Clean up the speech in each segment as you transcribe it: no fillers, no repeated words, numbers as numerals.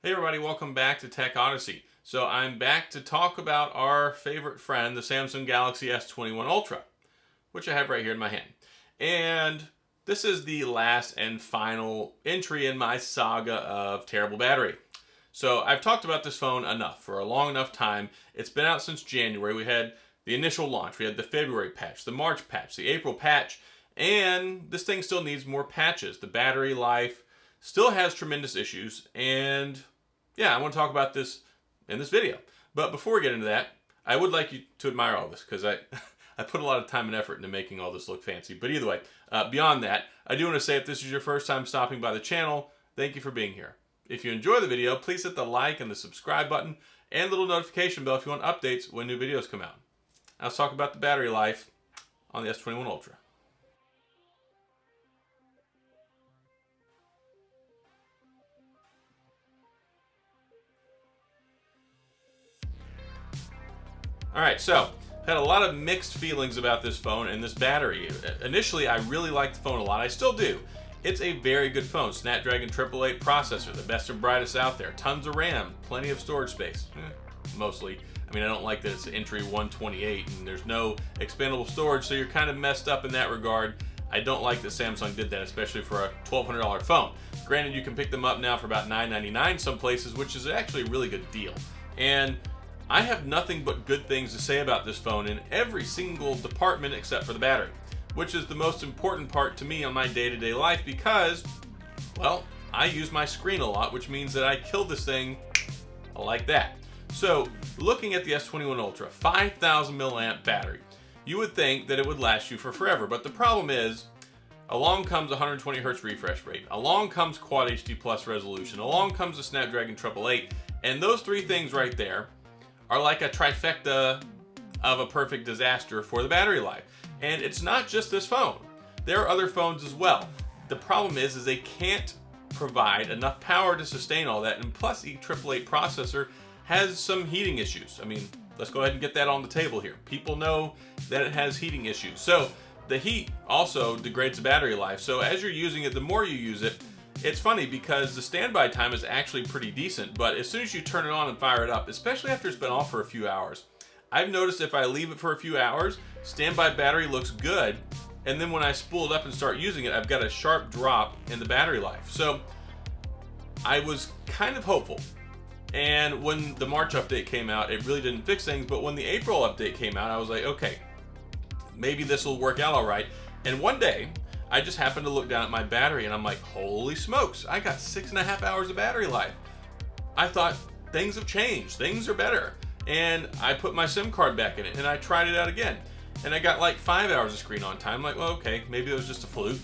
Hey everybody, welcome back to TechOdyssey. So I'm back to talk about our favorite friend, the Samsung Galaxy S21 Ultra, which I have right here in my hand. And this is the last and final entry in my saga of terrible battery. So I've talked about this phone enough for a long enough time. It's been out since January. We had the initial launch, we had the February patch, the March patch, the April patch, and this thing still needs more patches. The battery life still has tremendous issues, and yeah, I want to talk about this in this video. But before we get into that, I would like you to admire all this, because I put a lot of time and effort into making all this look fancy. But either way, beyond that, I do want to say if this is your first time stopping by the channel, thank you for being here. If you enjoy the video, please hit the like and the subscribe button and little notification bell if you want updates when new videos come out. Now let's talk about the battery life on the S21 Ultra. Alright, so I've had a lot of mixed feelings about this phone and this battery. Initially, I really liked the phone a lot. I still do. It's a very good phone. Snapdragon 888 processor, the best and brightest out there. Tons of RAM, plenty of storage space. Mostly. I mean, I don't like that it's entry 128 and there's no expandable storage, so you're kind of messed up in that regard. I don't like that Samsung did that, especially for a $1,200 phone. Granted, you can pick them up now for about $999 some places, which is actually a really good deal. And I have nothing but good things to say about this phone in every single department except for the battery, which is the most important part to me on my day-to-day life because, well, I use my screen a lot, which means that I kill this thing like that. So, looking at the S21 Ultra, 5,000 milliamp battery, you would think that it would last you for forever, but the problem is, along comes 120 Hz refresh rate, along comes Quad HD Plus resolution, along comes the Snapdragon 888, and those three things right there are like a trifecta of a perfect disaster for the battery life. And it's not just this phone. There are other phones as well. The problem is they can't provide enough power to sustain all that, and plus the 888 processor has some heating issues. I mean, let's go ahead and get that on the table here. People know that it has heating issues. So the heat also degrades the battery life. So as you're using it, the more you use it, it's funny because the standby time is actually pretty decent, but as soon as you turn it on and fire it up, especially after it's been off for a few hours, I've noticed if I leave it for a few hours, standby battery looks good, and then when I spool it up and start using it, I've got a sharp drop in the battery life. So I was kind of hopeful. And when the March update came out, it really didn't fix things, but when the April update came out, I was like, okay, maybe this will work out all right. And one day, I just happened to look down at my battery and I'm like, holy smokes, I got 6.5 hours of battery life. I thought things have changed, things are better. And I put my SIM card back in it and I tried it out again. And I got like 5 hours of screen on time. I'm like, well, okay, maybe it was just a fluke.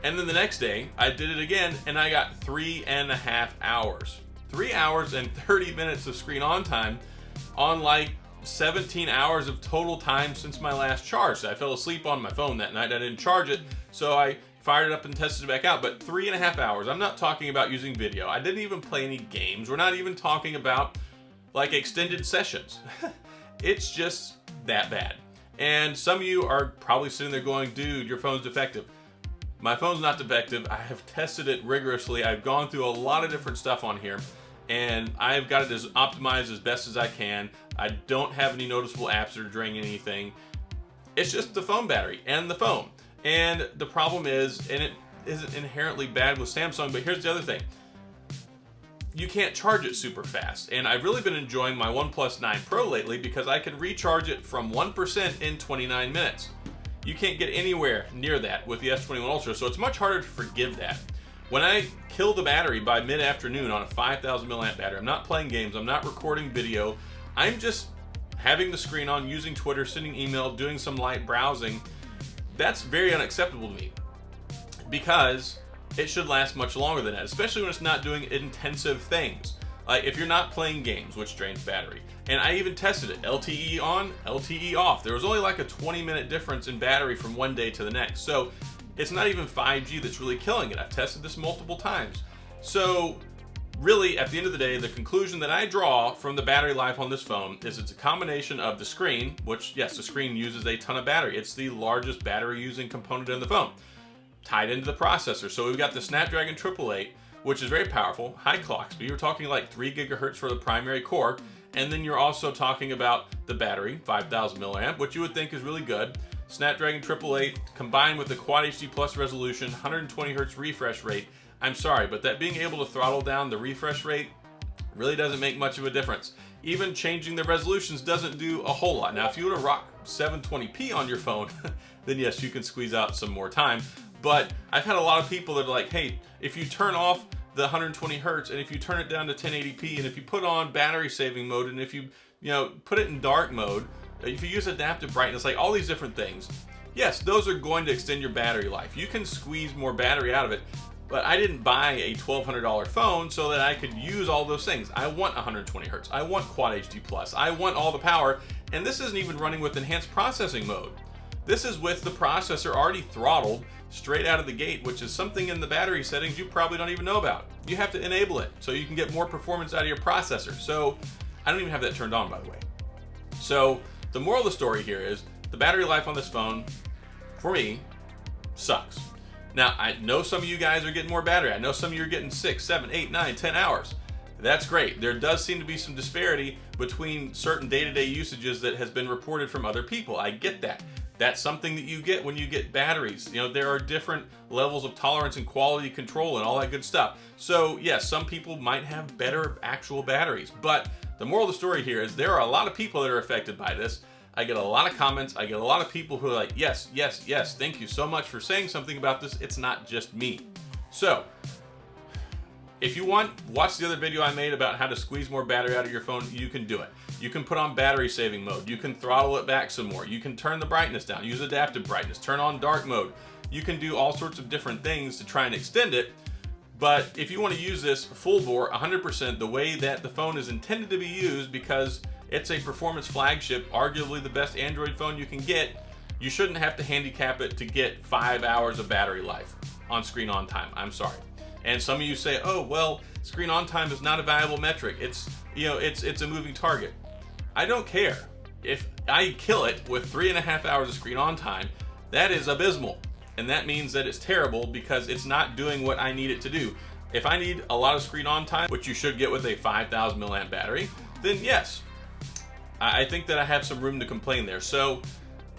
And then the next day I did it again and I got 3.5 hours. 3 hours and 30 minutes of screen on time on like 17 hours of total time since my last charge. So I fell asleep on my phone that night. I didn't charge it, so I fired it up and tested it back out. But 3.5 hours. I'm not talking about using video. I didn't even play any games. We're not even talking about like extended sessions. It's just that bad. And some of you are probably sitting there going, dude, your phone's defective. My phone's not defective. I have tested it rigorously. I've gone through a lot of different stuff on here, and I've got it as optimized as best as I can. I don't have any noticeable apps that are draining anything. It's just the phone battery and the phone. And the problem is, and it isn't inherently bad with Samsung, but here's the other thing. You can't charge it super fast. And I've really been enjoying my OnePlus 9 Pro lately because I can recharge it from 1% in 29 minutes. You can't get anywhere near that with the S21 Ultra, so it's much harder to forgive that. When I kill the battery by mid-afternoon on a 5,000 milliamp battery, I'm not playing games, I'm not recording video, I'm just having the screen on, using Twitter, sending email, doing some light browsing. That's very unacceptable to me because it should last much longer than that, especially when it's not doing intensive things. Like if you're not playing games, which drains battery. And I even tested it, LTE on, LTE off. There was only like a 20-minute difference in battery from one day to the next. So it's not even 5G that's really killing it. I've tested this multiple times. So really, at the end of the day, the conclusion that I draw from the battery life on this phone is it's a combination of the screen, which, yes, the screen uses a ton of battery. It's the largest battery using component in the phone, tied into the processor. So we've got the Snapdragon 888, which is very powerful, high clock speed. You're talking like 3 gigahertz for the primary core, and then you're also talking about the battery, 5,000 milliamp, which you would think is really good. Snapdragon 888 combined with the Quad HD Plus resolution, 120 hertz refresh rate. I'm sorry, but that being able to throttle down the refresh rate really doesn't make much of a difference. Even changing the resolutions doesn't do a whole lot. Now, if you want to rock 720p on your phone, then yes, you can squeeze out some more time. But I've had a lot of people that are like, hey, if you turn off the 120 hertz and if you turn it down to 1080p and if you put on battery saving mode and if you put it in dark mode, if you use adaptive brightness, like all these different things, yes, those are going to extend your battery life. You can squeeze more battery out of it, but I didn't buy a $1,200 phone so that I could use all those things. I want 120 hertz. I want Quad HD Plus. I want all the power, and this isn't even running with enhanced processing mode. This is with the processor already throttled straight out of the gate, which is something in the battery settings you probably don't even know about. You have to enable it so you can get more performance out of your processor. So I don't even have that turned on, by the way. So the moral of the story here is the battery life on this phone, for me, sucks. Now, I know some of you guys are getting more battery. I know some of you are getting 6, 7, 8, 9, 10 hours. That's great. There does seem to be some disparity between certain day-to-day usages that has been reported from other people. I get that. That's something that you get when you get batteries. There are different levels of tolerance and quality control and all that good stuff. So yes, some people might have better actual batteries, but the moral of the story here is there are a lot of people that are affected by this. I get a lot of comments. I get a lot of people who are like, yes, yes, yes, thank you so much for saying something about this. It's not just me. So if you want, watch the other video I made about how to squeeze more battery out of your phone. You can do it. You can put on battery saving mode. You can throttle it back some more. You can turn the brightness down, use adaptive brightness, turn on dark mode. You can do all sorts of different things to try and extend it. But if you want to use this full bore, 100% the way that the phone is intended to be used, because it's a performance flagship, arguably the best Android phone you can get, you shouldn't have to handicap it to get 5 hours of battery life on screen on time. I'm sorry. And some of you say, oh, well, screen on time is not a valuable metric. It's a moving target. I don't care. If I kill it with 3.5 hours of screen on time, that is abysmal. And that means that it's terrible because it's not doing what I need it to do. If I need a lot of screen on time, which you should get with a 5,000 milliamp battery, then yes, I think that I have some room to complain there. So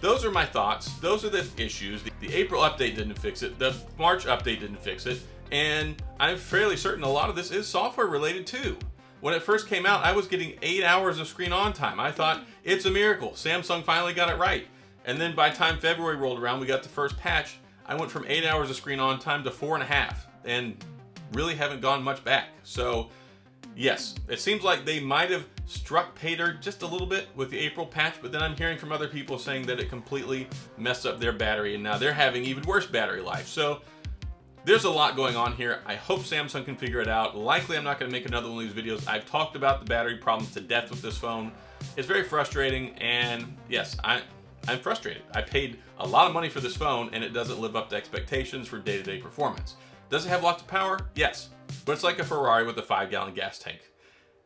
those are my thoughts. Those are the issues. The April update didn't fix it. The March update didn't fix it. And I'm fairly certain a lot of this is software related too. When it first came out, I was getting 8 hours of screen on time. I thought, it's a miracle. Samsung finally got it right. And then by the time February rolled around, we got the first patch. I went from 8 hours of screen on time to 4.5, and really haven't gone much back. So yes, it seems like they might have struck pay dirt just a little bit with the April patch, but then I'm hearing from other people saying that it completely messed up their battery, and now they're having even worse battery life. So there's a lot going on here. I hope Samsung can figure it out. Likely I'm not going to make another one of these videos. I've talked about the battery problems to death with this phone. It's very frustrating, and yes, I'm frustrated. I paid a lot of money for this phone and it doesn't live up to expectations for day-to-day performance. Does it have lots of power? Yes, but it's like a Ferrari with a 5-gallon gas tank.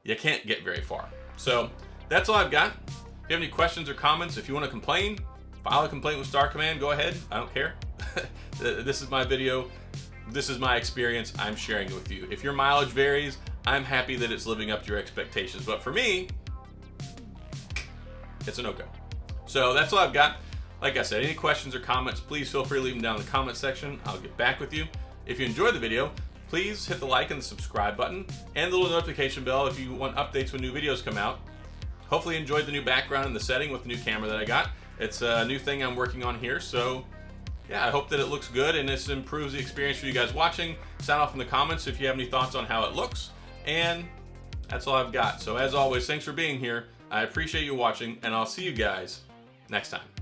You can't get very far. So that's all I've got. If you have any questions or comments, if you want to complain, file a complaint with Star Command, go ahead. I don't care. This is my video. This is my experience. I'm sharing it with you. If your mileage varies, I'm happy that it's living up to your expectations. But for me, it's a no-go. So that's all I've got. Like I said, any questions or comments, please feel free to leave them down in the comment section. I'll get back with you. If you enjoyed the video, please hit the like and the subscribe button and the little notification bell if you want updates when new videos come out. Hopefully you enjoyed the new background and the setting with the new camera that I got. It's a new thing I'm working on here, so yeah, I hope that it looks good and this improves the experience for you guys watching. Sound off in the comments if you have any thoughts on how it looks, and that's all I've got. So as always, thanks for being here. I appreciate you watching, and I'll see you guys next time.